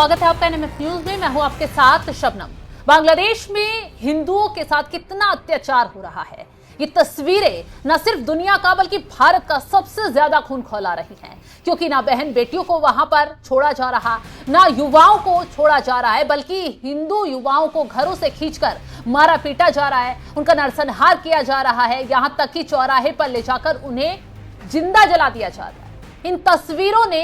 स्वागत है आपका एनएमएस न्यूज में। मैं हूं आपके साथ शबनम। बांग्लादेश में हिंदुओं के साथ कितना अत्याचार हो रहा है, ये तस्वीरें न सिर्फ दुनिया का बल्कि भारत का सबसे ज्यादा खून खौला रही हैं, क्योंकि ना बहन बेटियों को वहां पर छोड़ा जा रहा, ना युवाओं को छोड़ा जा रहा है, बल्कि हिंदू युवाओं को घरों से खींचकर मारा पीटा जा रहा है, उनका नरसंहार किया जा रहा है, यहां तक कि चौराहे पर ले जाकर उन्हें जिंदा जला दिया जा रहा है। इन तस्वीरों ने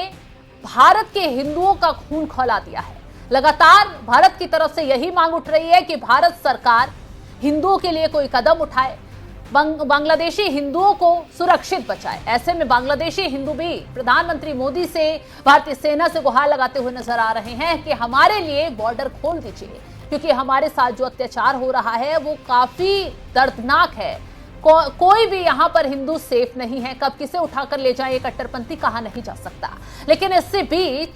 भारत के हिंदुओं का खून खौला दिया है। लगातार भारत की तरफ से यही मांग उठ रही है कि भारत सरकार हिंदुओं के लिए कोई कदम उठाए, बांग्लादेशी हिंदुओं को सुरक्षित बचाए। ऐसे में बांग्लादेशी हिंदू भी प्रधानमंत्री मोदी से, भारतीय सेना से गुहार लगाते हुए नजर आ रहे हैं कि हमारे लिए बॉर्डर खोल दीजिए, क्योंकि हमारे साथ जो अत्याचार हो रहा है वो काफी दर्दनाक है। कोई भी यहां पर हिंदू सेफ नहीं है, कब किसे उठाकर ले जाए ये कट्टरपंथी कहा नहीं जा सकता। लेकिन इससे बीच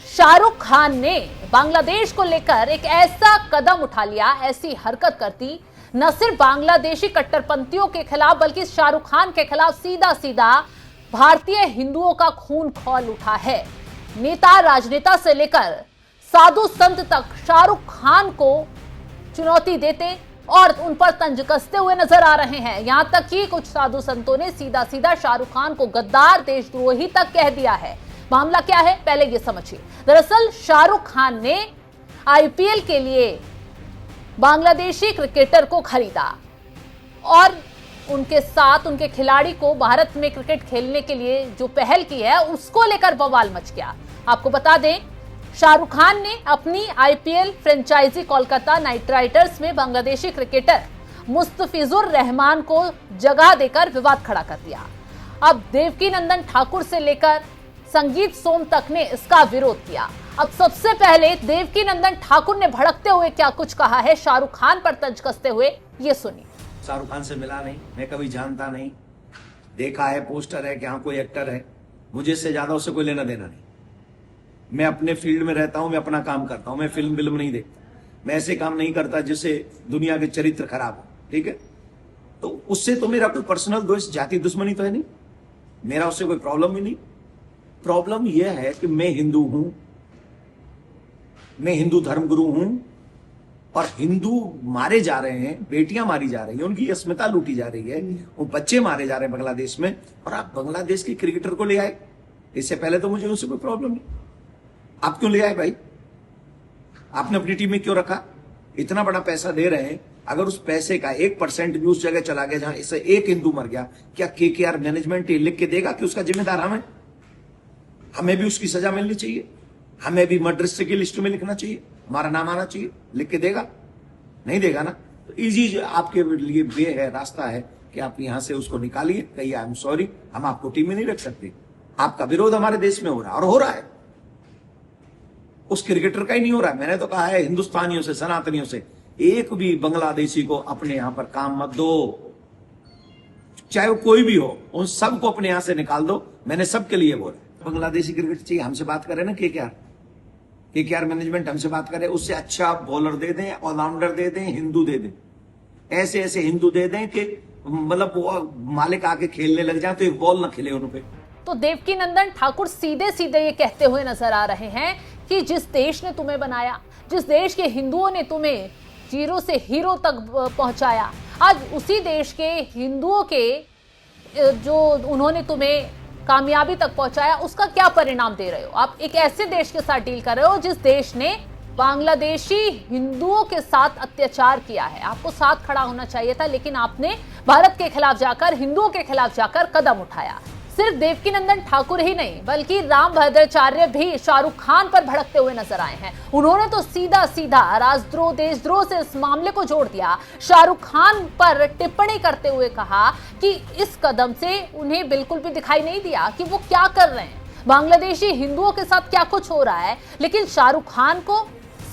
शाहरुख खान ने बांग्लादेश को लेकर एक ऐसा कदम उठा लिया, ऐसी हरकत कर दी, न सिर्फ बांग्लादेशी कट्टरपंथियों के खिलाफ बल्कि शाहरुख खान के खिलाफ सीधा सीधा भारतीय हिंदुओं का खून खौल उठा है। नेता राजनेता से लेकर साधु संत तक शाहरुख खान को चुनौती देते और उन पर तंज कसते हुए नजर आ रहे हैं। यहां तक कि कुछ साधु संतों ने सीधा सीधा शाहरुख खान को गद्दार, देशद्रोही तक कह दिया है। मामला क्या है, पहले ये समझिए। दरअसल शाहरुख खान ने आईपीएल के लिए बांग्लादेशी क्रिकेटर को खरीदा और उनके साथ उनके खिलाड़ी को भारत में क्रिकेट खेलने के लिए जो पहल की है उसको लेकर बवाल मच गया। आपको बता दें, शाहरुख खान ने अपनी IPL franchise Kolkata Knight Riders में बांग्लादेशी क्रिकेटर मुस्तफिजुर रहमान को जगह देकर विवाद खड़ा कर दिया। अब देवकीनंदन ठाकुर से लेकर संगीत सोम तक ने इसका विरोध किया। अब सबसे पहले देवकीनंदन ठाकुर ने भड़कते हुए क्या कुछ कहा है शाहरुख खान पर तंज कसते हुए, ये सुनिए। शाहरुख खान से मिला नहीं, मैं कभी जानता नहीं, देखा है, पोस्टर है कि हाँ कोई एक्टर है, मुझे इससे ज्यादा उससे कोई लेना देना नहीं। मैं अपने फील्ड में रहता हूं, मैं अपना काम करता हूं, मैं फिल्म नहीं देखता, मैं ऐसे काम नहीं करता जिससे दुनिया के चरित्र खराब हो, ठीक है। तो उससे तो मेरा कोई पर्सनल दोस्त, जाति दुश्मनी तो है नहीं, मेरा उससे कोई प्रॉब्लम ही नहीं। प्रॉब्लम यह है कि मैं हिंदू हूं, मैं हिंदू धर्मगुरु हूं और हिंदू मारे जा रहे हैं, बेटियां मारी जा रही हैं, उनकी अस्मिता लूटी जा रही है, वो बच्चे मारे जा रहे हैं बांग्लादेश में, और आप बांग्लादेश के क्रिकेटर को ले आए। इससे पहले तो मुझे उससे कोई प्रॉब्लम नहीं, आप क्यों ले आए भाई? आपने अपनी टीम में क्यों रखा? इतना बड़ा पैसा दे रहे हैं, अगर उस पैसे का 1% भी उस जगह चला गया जहां इससे एक हिंदू मर गया, क्या केकेआर मैनेजमेंट लिख के देगा कि उसका जिम्मेदार हमें भी उसकी सजा मिलनी चाहिए, हमें भी मर्डर की लिस्ट में लिखना चाहिए, हमारा नाम आना चाहिए? लिख के देगा? नहीं देगा ना। तो इजी आपके लिए वे है, रास्ता है कि आप यहां से उसको निकालिए, कहिए आई एम सॉरी, हम आपको टीम में नहीं रख सकते। आपका विरोध हमारे देश में हो रहा है और हो रहा है, उस क्रिकेटर का ही नहीं हो रहा है। मैंने तो कहा है हिंदुस्तानियों से, सनातनियों से, एक भी बांग्लादेशी को अपने यहां पर काम मत दो, चाहे वो कोई भी हो, उन सबको अपने यहां से निकाल दो। मैंने सबके लिए बोला, बांग्लादेशी क्रिकेट चाहिए, हमसे बात करें ना, केकेआर मैनेजमेंट हमसे बात करे, उससे अच्छा बॉलर दे दें, ऑलराउंडर दे दें, हिंदू दे दें, ऐसे ऐसे हिंदू दे दें कि मतलब वो मालिक आके खेलने लग जाए तो एक बॉल ना खेले उन पे। तो देवकीनंदन ठाकुर सीधे सीधे ये कहते हुए नजर आ रहे हैं कि जिस देश ने तुम्हें बनाया, जिस देश के हिंदुओं ने तुम्हें जीरो से हीरो तक पहुंचाया, आज उसी देश के हिंदुओं के जो उन्होंने तुम्हें कामयाबी तक पहुंचाया, उसका क्या परिणाम दे रहे हो? आप एक ऐसे देश के साथ डील कर रहे हो जिस देश ने बांग्लादेशी हिंदुओं के साथ अत्याचार किया है। आपको साथ खड़ा होना चाहिए था, लेकिन आपने भारत के खिलाफ जाकर, हिंदुओं के खिलाफ जाकर कदम उठाया। सिर्फ देवकीनंदन ठाकुर ही नहीं बल्कि रामभद्राचार्य भी शाहरुख खान पर भड़कते हुए नजर आए हैं। उन्होंने तो सीधा सीधा राजद्रोह, देशद्रोह से इस मामले को जोड़ दिया। शाहरुख खान पर टिप्पणी करते हुए कहा कि इस कदम से उन्हें बिल्कुल भी दिखाई नहीं दिया कि वो क्या कर रहे हैं, बांग्लादेशी हिंदुओं के साथ क्या कुछ हो रहा है, लेकिन शाहरुख खान को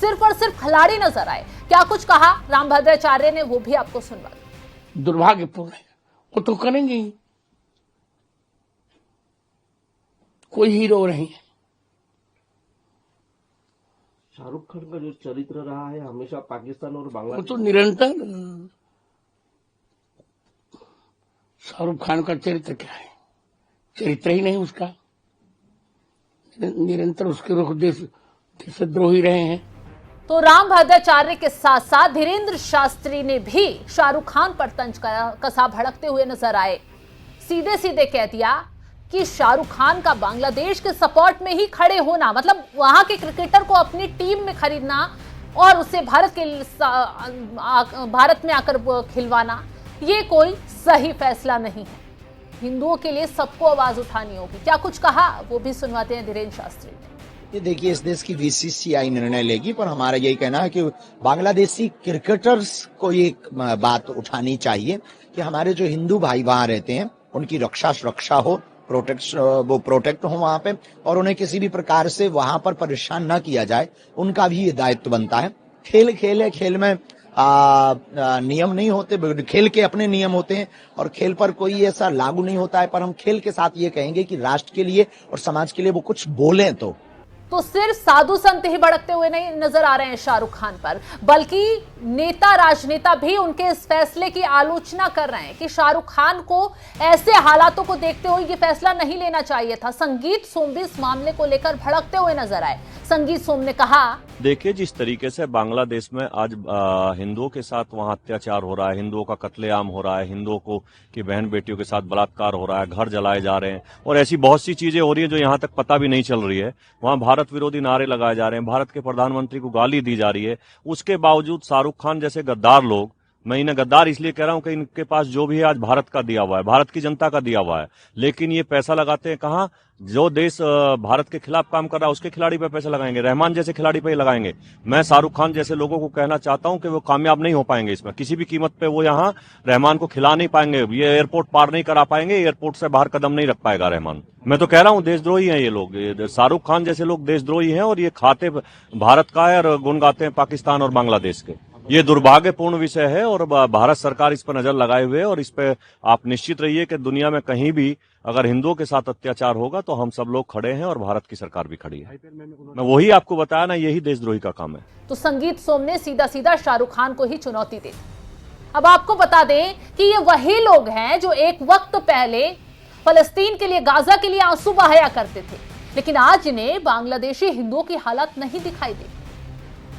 सिर्फ और सिर्फ खिलाड़ी नजर आए। क्या कुछ कहा रामभद्राचार्य ने, वो भी आपको सुनवा। दुर्भाग्यपूर्ण है, वो तो करेंगे ही, कोई हीरो नहीं है। शाहरुख खान का जो चरित्र रहा है हमेशा पाकिस्तान और वो बांग्लादेश, तो निरंतर, शाहरुख खान का चरित्र क्या है? चरित्र ही नहीं उसका, निरंतर उसके रुख देशद्रोही रहे हैं। तो राम भद्राचार्य के साथ साथ धीरेन्द्र शास्त्री ने भी शाहरुख खान पर तंज कसा भड़कते हुए नजर आए। सीधे सीधे कह दिया कि शाहरुख खान का बांग्लादेश के सपोर्ट में ही खड़े होना, मतलब वहां के क्रिकेटर को अपनी टीम में खरीदना और उसे भारत में आकर खिलवाना, ये कोई सही फैसला नहीं है। हिंदुओं के लिए सबको आवाज उठानी होगी। क्या कुछ कहा वो भी सुनवाते हैं धीरेन्द्र शास्त्री ने। ये देखिए, इस देश की बीसीसीआई निर्णय लेगी, पर हमारा यही कहना है कि बांग्लादेशी क्रिकेटर्स को ये बात उठानी चाहिए कि हमारे जो हिंदू भाई वहां रहते हैं उनकी रक्षा सुरक्षा हो, प्रोटेक्ट हो वहां पे, और उन्हें किसी भी प्रकार से वहां पर परेशान न किया जाए। उनका भी ये दायित्व बनता है। खेल है, खेल में नियम नहीं होते, खेल के अपने नियम होते हैं और खेल पर कोई ऐसा लागू नहीं होता है। पर हम खेल के साथ ये कहेंगे कि राष्ट्र के लिए और समाज के लिए वो कुछ बोलें तो सिर्फ साधु संत ही भड़कते हुए नहीं नजर आ रहे हैं शाहरुख खान पर, बल्कि नेता राजनेता भी उनके इस फैसले की आलोचना कर रहे हैं कि शाहरुख खान को ऐसे हालातों को देखते हुए ये फैसला नहीं लेना चाहिए था। संगीत सोम भी इस मामले को लेकर भड़कते हुए नजर आए। संगीत सोम ने कहा, देखिए, जिस तरीके से बांग्लादेश में आज हिंदुओं के साथ वहां अत्याचार हो रहा है, हिंदुओं का कत्लेआम हो रहा है, हिंदुओं को की बहन बेटियों के साथ बलात्कार हो रहा है, घर जलाए जा रहे हैं और ऐसी बहुत सी चीजें हो रही है जो यहाँ तक पता भी नहीं चल रही है। वहां भारत विरोधी नारे लगाए जा रहे हैं, भारत के प्रधानमंत्री को गाली दी जा रही है। उसके बावजूद शाहरुख खान जैसे गद्दार लोग, मैं इन्हें गद्दार इसलिए कह रहा हूं कि इनके पास जो भी है आज भारत का दिया हुआ है, भारत की जनता का दिया हुआ है, लेकिन ये पैसा लगाते हैं कहां? जो देश भारत के खिलाफ काम कर रहा है उसके खिलाड़ी पे पैसा लगाएंगे, रहमान जैसे खिलाड़ी पे लगाएंगे। मैं शाहरुख खान जैसे लोगों को कहना चाहता हूं कि वो कामयाब नहीं हो पाएंगे इसमें, किसी भी कीमत पे वो यहाँ रहमान को खिला नहीं पाएंगे, ये एयरपोर्ट पार नहीं करा पाएंगे, एयरपोर्ट से बाहर कदम नहीं रख पाएगा रहमान। मैं तो कह रहा हूं देशद्रोही हैं ये लोग, शाहरुख खान जैसे लोग देशद्रोही हैं और ये खाते भारत का है और गुण गाते हैं पाकिस्तान और बांग्लादेश के। ये दुर्भाग्यपूर्ण विषय है और भारत सरकार इस पर नजर लगाए हुए है और इस पे आप निश्चित रहिए कि दुनिया में कहीं भी अगर हिंदुओं के साथ अत्याचार होगा तो हम सब लोग खड़े हैं और भारत की सरकार भी खड़ी है। मैं वही आपको बताया ना, यही देशद्रोही का काम है। तो संगीत सोम ने सीधा सीधा शाहरुख खान को ही चुनौती दी। अब आपको बता दें कि ये वही लोग हैं जो एक वक्त पहले फलस्तीन के लिए, गाजा के लिए आंसू बहाया करते थे, लेकिन आज इन्हें बांग्लादेशी हिंदुओं की हालत नहीं दिखाई दी,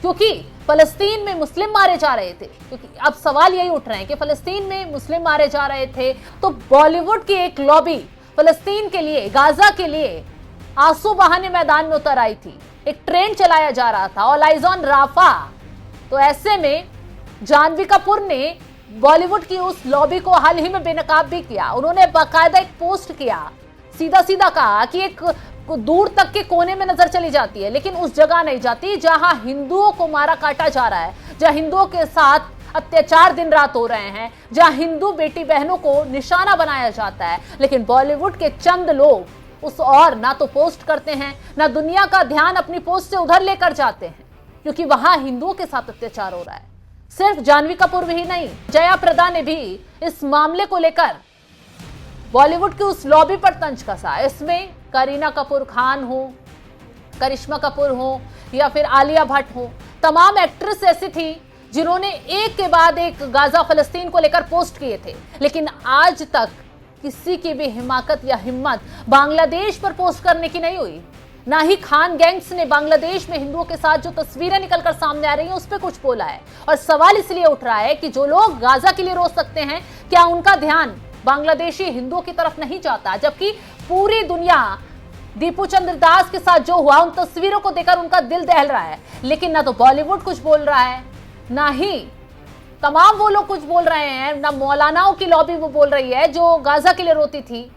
क्योंकि फलस्तीन में मुस्लिम मारे जा रहे थे। क्योंकि अब सवाल यही उठ रहे हैं कि फलस्तीन में मुस्लिम मारे जा रहे थे तो बॉलीवुड की एक लॉबी फलस्तीन के लिए, गाजा के लिए आंसू बहाने मैदान में उतर आई थी। एक ट्रेंड चलाया जा रहा था, ऑल आइज ऑन राफा। तो ऐसे में जानवी कपूर ने बॉलीवुड की उस लॉबी को हाल ही में बेनकाब भी किया। उन्होंने बाकायदा एक पोस्ट किया, सीधा सीधा कहा कि एक दूर तक के कोने में नजर चली जाती है लेकिन उस जगह नहीं जाती जहां हिंदुओं को मारा काटा जा रहा है, जहां हिंदुओं के साथ अत्याचार दिन रात हो रहे हैं, जहां हिंदू बेटी बहनों को निशाना बनाया जाता है। लेकिन बॉलीवुड के चंद लोग उस और ना तो पोस्ट करते हैं, ना दुनिया का ध्यान अपनी पोस्ट से उधर लेकर जाते हैं, क्योंकि वहां हिंदुओं के साथ अत्याचार हो रहा है। सिर्फ जानवी कपूर भी नहीं, जया प्रदा ने भी इस मामले को लेकर बॉलीवुड की उस लॉबी पर तंज कसा। इसमें करीना कपूर खान हो, करिश्मा कपूर हो या फिर आलिया भट्ट हो, तमाम एक्ट्रेस ऐसी थी जिन्होंने एक के बाद एक गाजा फलस्तीन को लेकर पोस्ट किए थे, लेकिन आज तक किसी की भी हिमाकत या हिम्मत बांग्लादेश पर पोस्ट करने की नहीं हुई। ना ही खान गैंग्स ने बांग्लादेश में हिंदुओं के साथ जो तस्वीरें निकलकर सामने आ रही हैं उस पर कुछ बोला है। और सवाल इसलिए उठ रहा है कि जो लोग गाजा के लिए रोज सकते हैं, क्या उनका ध्यान बांग्लादेशी हिंदुओं की तरफ नहीं जाता? जबकि पूरी दुनिया दीपू चंद्र दास के साथ जो हुआ, उन तस्वीरों को देखकर उनका दिल दहल रहा है, लेकिन ना तो बॉलीवुड कुछ बोल रहा है, ना ही तमाम वो लोग कुछ बोल रहे हैं, ना मौलानाओं की लॉबी वो बोल रही है जो गाजा के लिए रोती थी।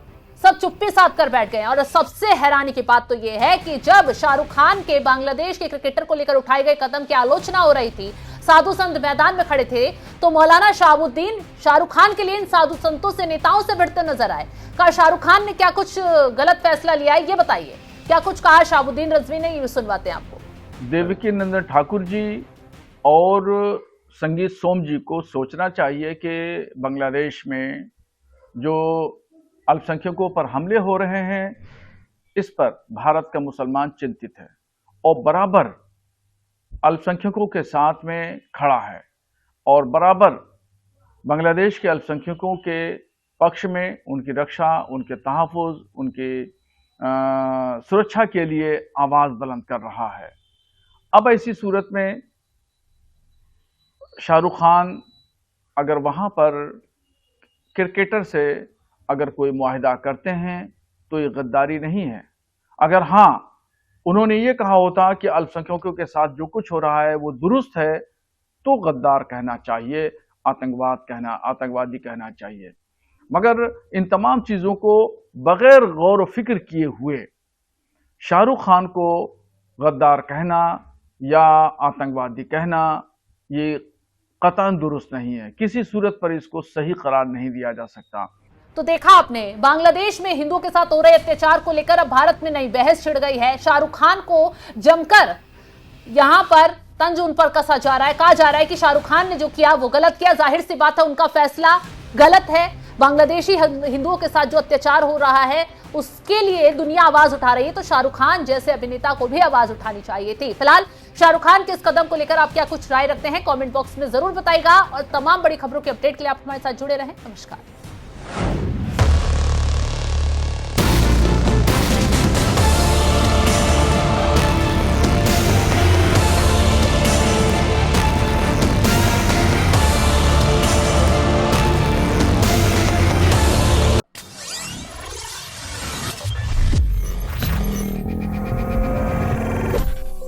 सब चुप्पी साध कर बैठ गए। और सबसे हैरानी की बात तो यह है कि जब शाहरुख खान के बांग्लादेश के क्रिकेटर को लेकर उठाए गए कदम की आलोचना हो रही थी, साधु संत मैदान में खड़े थे, तो मौलाना शहाबुद्दीन शाहरुख खान के लिए इन साधु संतों से, नेताओं से भिड़ते नजर आए। कहा शाहरुख खान ने क्या कुछ गलत फैसला लिया है, ये बताइए। क्या कुछ कहा शहाबुद्दीन रजवी ने, ये सुनवाते हैं आपको। देवकी नंदन ठाकुर जी और संगीत सोम जी को सोचना चाहिए कि बांग्लादेश में जो अल्पसंख्यकों पर हमले हो रहे हैं, इस पर भारत का मुसलमान चिंतित है और बराबर अल्पसंख्यकों के साथ में खड़ा है और बराबर बांग्लादेश के अल्पसंख्यकों के पक्ष में उनकी रक्षा, उनके तहफ़्फ़ुज़, उनकी सुरक्षा के लिए आवाज़ बुलंद कर रहा है। अब ऐसी सूरत में शाहरुख खान अगर वहां पर क्रिकेटर से अगर कोई मुआहिदा करते हैं तो ये गद्दारी नहीं है। अगर हाँ उन्होंने ये कहा होता कि अल्पसंख्यकों के साथ जो कुछ हो रहा है वो दुरुस्त है, तो गद्दार कहना चाहिए, आतंकवादी कहना चाहिए। मगर इन तमाम चीजों को बगैर गौर व फिक्र किए हुए शाहरुख खान को गद्दार कहना या आतंकवादी कहना ये कतई दुरुस्त नहीं है। किसी सूरत पर इसको सही करार नहीं दिया जा सकता। तो देखा आपने, बांग्लादेश में हिंदुओं के साथ हो रहे अत्याचार को लेकर अब भारत में नई बहस छिड़ गई है। शाहरुख खान को जमकर यहां पर तंज उन पर कसा जा रहा है। कहा जा रहा है कि शाहरुख खान ने जो किया वो गलत किया। जाहिर सी बात है उनका फैसला गलत है। बांग्लादेशी हिंदुओं के साथ जो अत्याचार हो रहा है उसके लिए दुनिया आवाज उठा रही है, तो शाहरुख खान जैसे अभिनेता को भी आवाज उठानी चाहिए थी। फिलहाल शाहरुख खान के इस कदम को लेकर आप क्या कुछ राय रखते हैं, कमेंट बॉक्स में जरूर बताइएगा। और तमाम बड़ी खबरों के अपडेट के लिए आप हमारे साथ जुड़े रहें। नमस्कार।